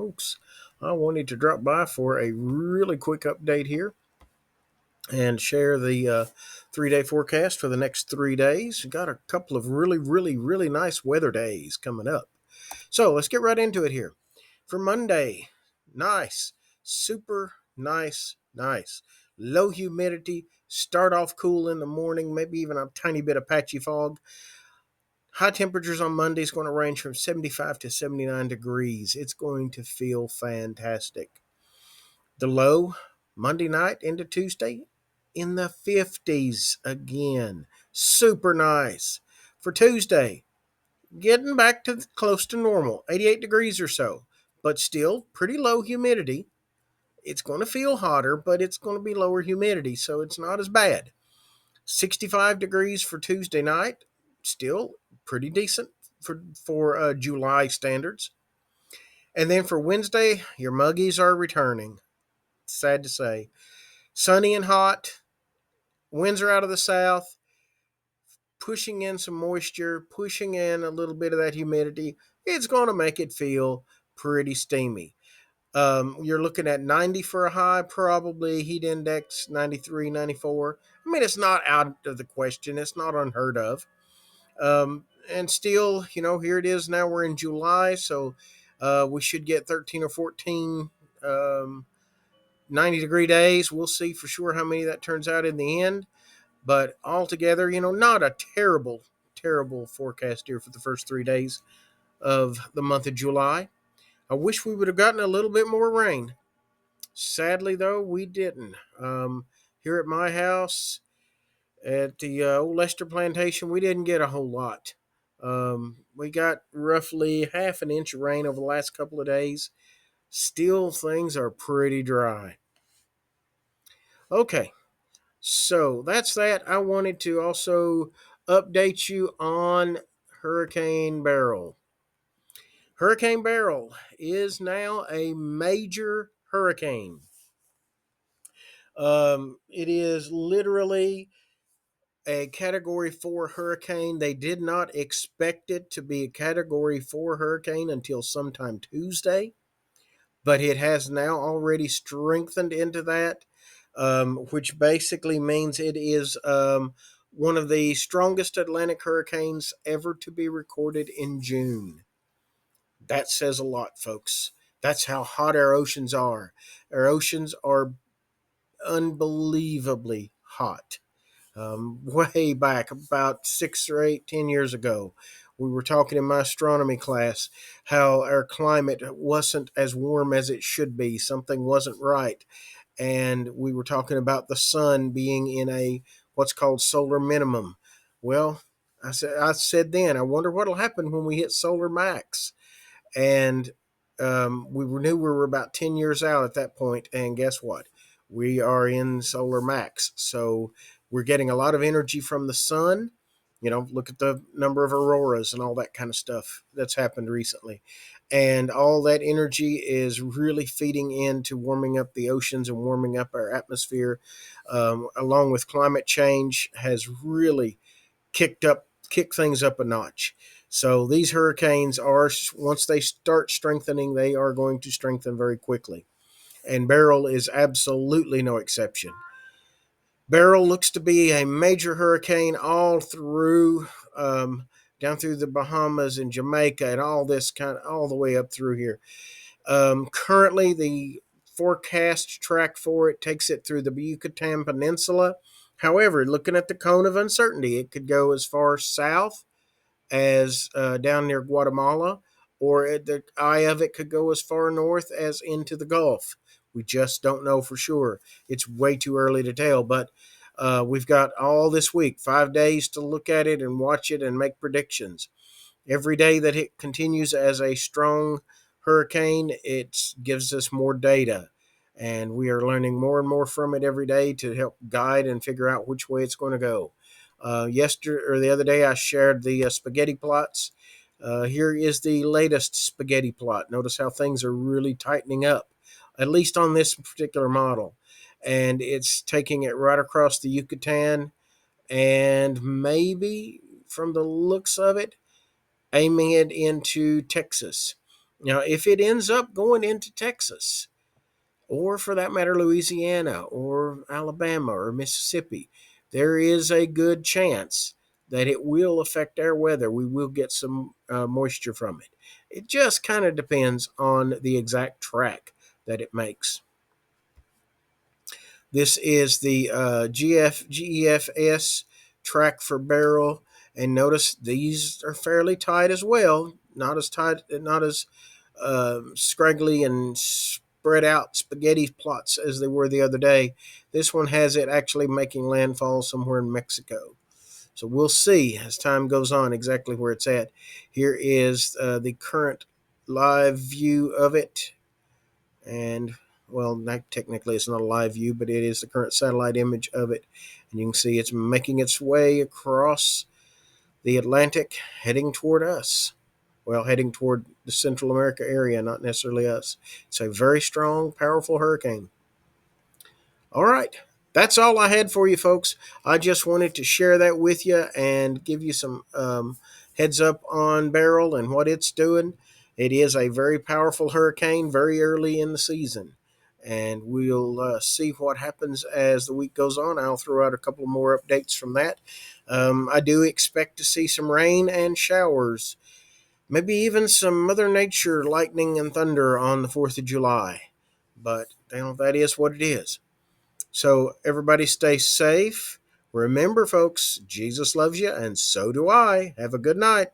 folks. I wanted to drop by for a really quick update here and share the 3 day forecast for the next 3 days. Got a couple of really nice weather days coming up. So let's get right into it here. For Monday, nice, super nice. Low humidity, start off cool in the morning, maybe even a tiny bit of patchy fog. High temperatures on Monday is going to range from 75 to 79 degrees. It's going to feel fantastic. The low Monday night into Tuesday in the 50s again. Super nice. For Tuesday, getting back to close to normal, 88 degrees or so, but still pretty low humidity. It's going to feel hotter, but it's going to be lower humidity, so it's not as bad. 65 degrees for Tuesday night, still pretty decent for July standards. And then for Wednesday, your muggies are returning. Sad to say. Sunny and hot, winds are out of the south, pushing in some moisture, pushing in a little bit of that humidity. It's going to make it feel pretty steamy. You're looking at 90 for a high, probably heat index 93, 94. I mean, it's not out of the question. It's not unheard of. And still, here it is now. We're in July, so we should get 13 or 14 90-degree days. We'll see for sure how many that turns out in the end. But altogether, not a terrible forecast here for the first 3 days of the month of July. I wish we would have gotten a little bit more rain. Sadly, though, we didn't. Here at my house, at the old Lester plantation, we didn't get a whole lot. We got roughly half an inch of rain over the last couple of days. Still, things are pretty dry. Okay, so that's that. I wanted to also update you on Hurricane Beryl. Hurricane Beryl is now a major hurricane. It is literally a Category 4 hurricane. They did not expect it to be a Category 4 hurricane until sometime Tuesday, but it has now already strengthened into that, which basically means it is one of the strongest Atlantic hurricanes ever to be recorded in June. That says a lot, folks. That's how hot our oceans are. Our oceans are unbelievably hot. Way back about 6 or 8, 10 years ago, we were talking in my astronomy class how our climate wasn't as warm as it should be. Something wasn't right. And we were talking about the sun being in a what's called solar minimum. Well, I said then, I wonder what'll happen when we hit solar max. And we knew we were about 10 years out at that point. And guess what? We are in solar max. So we're getting a lot of energy from the sun. Look at the number of auroras and all that kind of stuff that's happened recently. And all that energy is really feeding into warming up the oceans and warming up our atmosphere, along with climate change, has really kicked things up a notch. So these hurricanes are, once they start strengthening, they are going to strengthen very quickly. And Beryl is absolutely no exception. Beryl looks to be a major hurricane all through, down through the Bahamas and Jamaica and all this all the way up through here. Currently, the forecast track for it takes it through the Yucatan Peninsula. However, looking at the cone of uncertainty, it could go as far south as down near Guatemala, or the eye of it could go as far north as into the Gulf. We just don't know for sure. It's way too early to tell, but we've got all this week, 5 days to look at it and watch it and make predictions. Every day that it continues as a strong hurricane, it gives us more data. And we are learning more and more from it every day to help guide and figure out which way it's going to go. Yesterday or the other day, I shared the spaghetti plots. Here is the latest spaghetti plot. Notice how things are really tightening up, at least on this particular model. And it's taking it right across the Yucatan and maybe, from the looks of it, aiming it into Texas. Now, if it ends up going into Texas, or for that matter, Louisiana or Alabama or Mississippi, there is a good chance that it will affect our weather. We will get some moisture from it. It just kind of depends on the exact track that it makes. This is the GEFS track for Beryl, and notice these are fairly tight as well. Not as tight, not as scraggly and spread out spaghetti plots as they were the other day. This one has it actually making landfall somewhere in Mexico. So we'll see as time goes on exactly where it's at. Here is the current live view of it. And, well, not technically it's not a live view, but it is the current satellite image of it. And you can see it's making its way across the Atlantic, heading toward us. Well, heading toward the Central America area, not necessarily us. It's a very strong, powerful hurricane. All right. That's all I had for you, folks. I just wanted to share that with you and give you some heads up on Beryl and what it's doing. It is a very powerful hurricane very early in the season. And we'll see what happens as the week goes on. I'll throw out a couple more updates from that. I do expect to see some rain and showers, maybe even some Mother Nature lightning and thunder on the 4th of July. But that is what it is. So everybody stay safe. Remember, folks, Jesus loves you, and so do I. Have a good night.